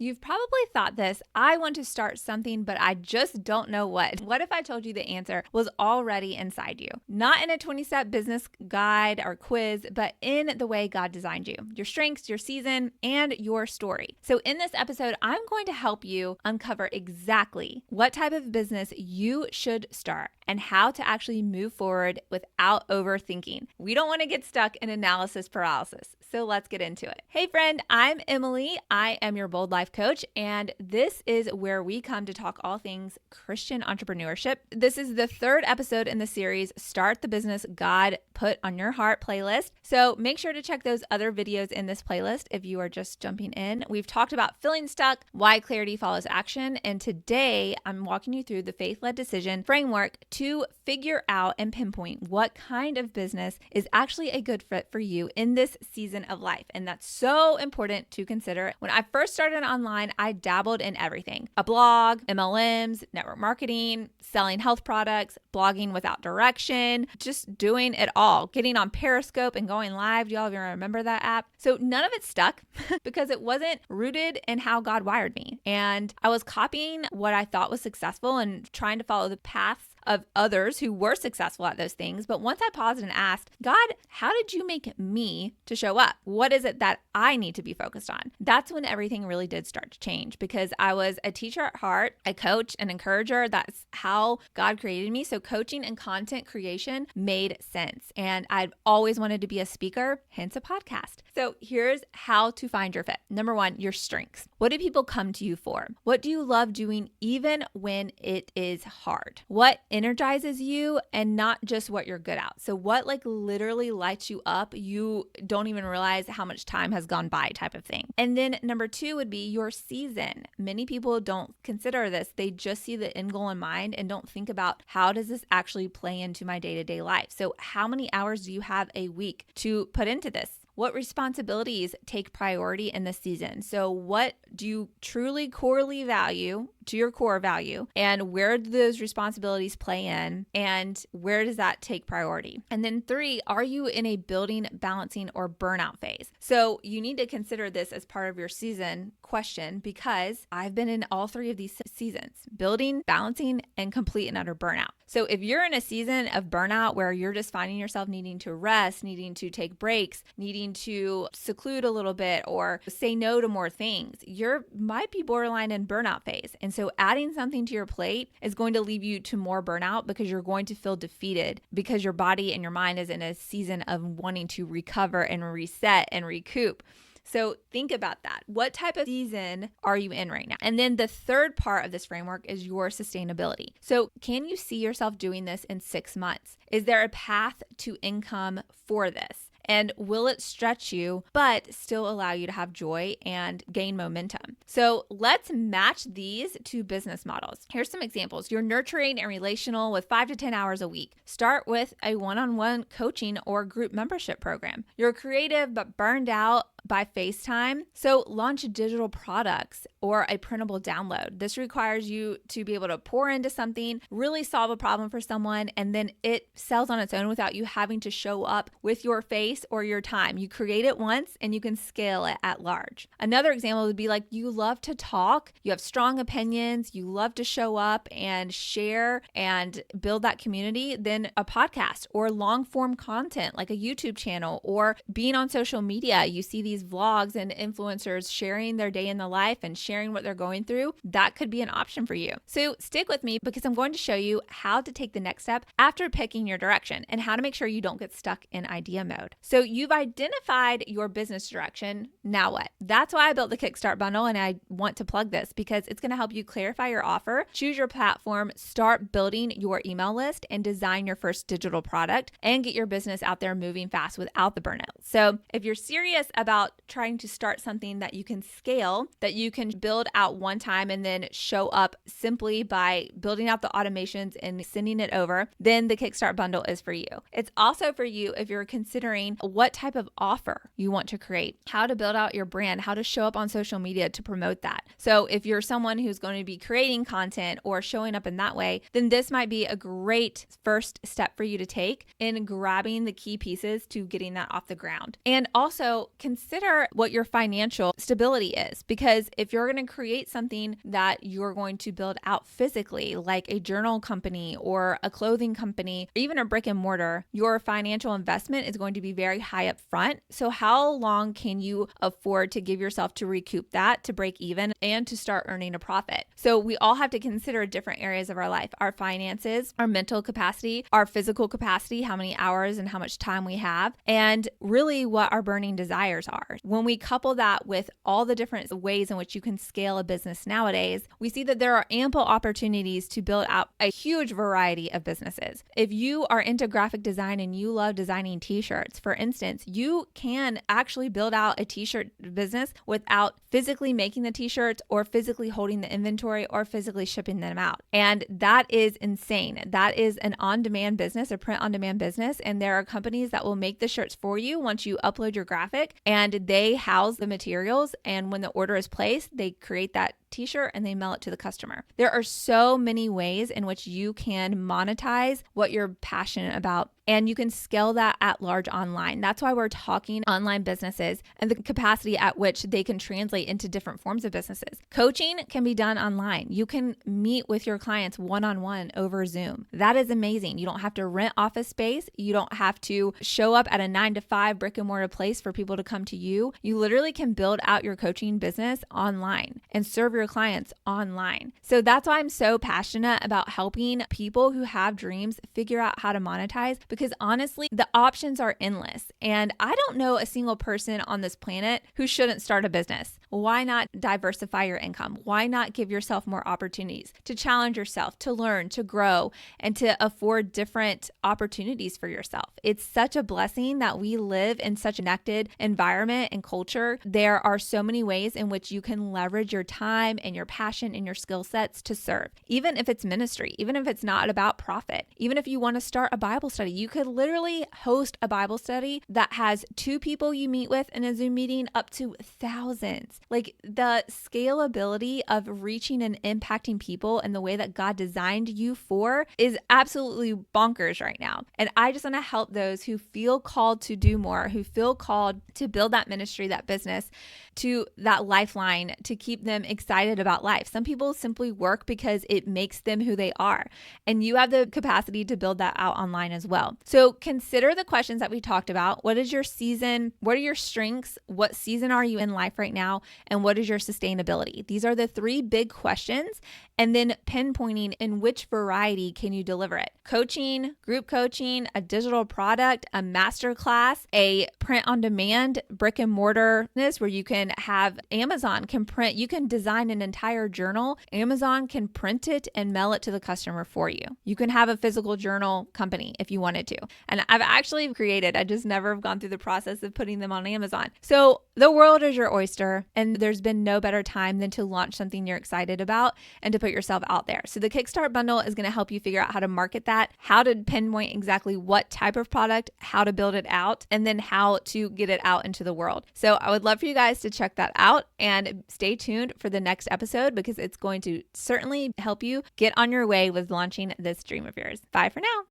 You've probably thought this: I want to start something, but I just don't know what. What if I told you the answer was already inside you? Not in a 20-step business guide or quiz, but in the way God designed you, your strengths, your season, and your story. So in this episode, I'm going to help you uncover exactly what type of business you should start and how to actually move forward without overthinking. We don't want to get stuck in analysis paralysis. So let's get into it. Hey friend, I'm Emily. I am your Bold Life Coach, and this is where we come to talk all things Christian entrepreneurship. This is the third episode in the series, Start the Business God Put on Your Heart playlist. So make sure to check those other videos in this playlist if you are just jumping in. We've talked about feeling stuck, why clarity follows action, and today I'm walking you through the faith-led decision framework to figure out and pinpoint what kind of business is actually a good fit for you in this season of life. And that's so important to consider. When I first started online, I dabbled in everything: a blog, MLMs, network marketing, selling health products, blogging without direction, just doing it all, getting on Periscope and going live. Do y'all even remember that app? So none of it stuck because it wasn't rooted in how God wired me. And I was copying what I thought was successful and trying to follow the paths of others who were successful at those things. But once I paused and asked, God, how did you make me to show up? What is it that I need to be focused on? That's when everything really did start to change, because I was a teacher at heart, a coach, an encourager. That's how God created me. So coaching and content creation made sense. And I've always wanted to be a speaker, hence a podcast. So here's how to find your fit. Number one, your strengths. What do people come to you for? What do you love doing even when it is hard? What energizes you and not just what you're good at? So what literally lights you up, you don't even realize how much time has gone by type of thing. And then number two would be your season. Many people don't consider this. They just see the end goal in mind and don't think about, how does this actually play into my day-to-day life? So how many hours do you have a week to put into this? What responsibilities take priority in this season? So what do you truly corely value to your core value, and where do those responsibilities play in, and where does that take priority? And then three, are you in a building, balancing, or burnout phase? So you need to consider this as part of your season question, because I've been in all three of these seasons: building, balancing, and complete and utter burnout. So if you're in a season of burnout where you're just finding yourself needing to rest, needing to take breaks, needing to seclude a little bit, or say no to more things, you might be borderline in burnout phase. And so adding something to your plate is going to lead you to more burnout, because you're going to feel defeated because your body and your mind is in a season of wanting to recover and reset and recoup. So think about that. What type of season are you in right now? And then the third part of this framework is your sustainability. So can you see yourself doing this in 6 months? Is there a path to income for this? And will it stretch you, but still allow you to have joy and gain momentum? So let's match these to business models. Here's some examples. You're nurturing and relational with 5 to 10 hours a week. Start with a one-on-one coaching or group membership program. You're creative but burned out by FaceTime. So launch digital products or a printable download. This requires you to be able to pour into something, really solve a problem for someone, and then it sells on its own without you having to show up with your face or your time. You create it once and you can scale it at large. Another example would be you love to talk, you have strong opinions, you love to show up and share and build that community. Then a podcast or long form content like a YouTube channel, or being on social media. You see these vlogs and influencers sharing their day in the life and sharing what they're going through. That could be an option for you. So stick with me, because I'm going to show you how to take the next step after picking your direction and how to make sure you don't get stuck in idea mode. So you've identified your business direction. Now what? That's why I built the Kickstart Bundle, and I want to plug this because it's going to help you clarify your offer, choose your platform, start building your email list, and design your first digital product, and get your business out there moving fast without the burnout. So if you're serious about trying to start something that you can scale, that you can build out one time and then show up simply by building out the automations and sending it over, then the Kickstart Bundle is for you. It's also for you if you're considering what type of offer you want to create, how to build out your brand, how to show up on social media to promote that. So if you're someone who's going to be creating content or showing up in that way, then this might be a great first step for you to take in grabbing the key pieces to getting that off the ground. And also consider what your financial stability is, because if you're going to create something that you're going to build out physically, like a journal company or a clothing company, or even a brick and mortar, your financial investment is going to be very high up front. So how long can you afford to give yourself to recoup that, to break even, and to start earning a profit? So we all have to consider different areas of our life: our finances, our mental capacity, our physical capacity, how many hours and how much time we have, and really what our burning desires are. When we couple that with all the different ways in which you can scale a business nowadays, we see that there are ample opportunities to build out a huge variety of businesses. If you are into graphic design and you love designing t-shirts, for instance, you can actually build out a t-shirt business without physically making the t-shirts or physically holding the inventory or physically shipping them out. And that is insane. That is an on-demand business, a print on-demand business. And there are companies that will make the shirts for you once you upload your graphic, and they house the materials. And when the order is placed, they create that t-shirt and they mail it to the customer. There are so many ways in which you can monetize what you're passionate about, and you can scale that at large online. That's why we're talking online businesses and the capacity at which they can translate into different forms of businesses. Coaching can be done online. You can meet with your clients one-on-one over Zoom. That is amazing. You don't have to rent office space. You don't have to show up at a 9-to-5 brick and mortar place for people to come to you. You literally can build out your coaching business online and serve your clients online. So that's why I'm so passionate about helping people who have dreams figure out how to monetize, because honestly, the options are endless. And I don't know a single person on this planet who shouldn't start a business. Why not diversify your income? Why not give yourself more opportunities to challenge yourself, to learn, to grow, and to afford different opportunities for yourself? It's such a blessing that we live in such a connected environment and culture. There are so many ways in which you can leverage your time and your passion and your skill sets to serve. Even if it's ministry, even if it's not about profit, even if you want to start a Bible study, you could literally host a Bible study that has 2 people you meet with in a Zoom meeting up to thousands. Like, the scalability of reaching and impacting people in the way that God designed you for is absolutely bonkers right now. And I just want to help those who feel called to do more, who feel called to build that ministry, that business, to that lifeline, to keep them excited about life. Some people simply work because it makes them who they are. And you have the capacity to build that out online as well. So consider the questions that we talked about. What is your season? What are your strengths? What season are you in life right now? And what is your sustainability? These are the 3 big questions. And then pinpointing in which variety can you deliver it? Coaching, group coaching, a digital product, a masterclass, a print on demand, brick and mortar business where you can have Amazon can print, you can design an entire journal. Amazon can print it and mail it to the customer for you. You can have a physical journal company if you wanted to. And I've actually created, I just never have gone through the process of putting them on Amazon. So the world is your oyster, and there's been no better time than to launch something you're excited about and to put yourself out there. So the Kickstart Bundle is going to help you figure out how to market that, how to pinpoint exactly what type of product, how to build it out, and then how to get it out into the world. So I would love for you guys to check that out and stay tuned for the next episode, because it's going to certainly help you get on your way with launching this dream of yours. Bye for now.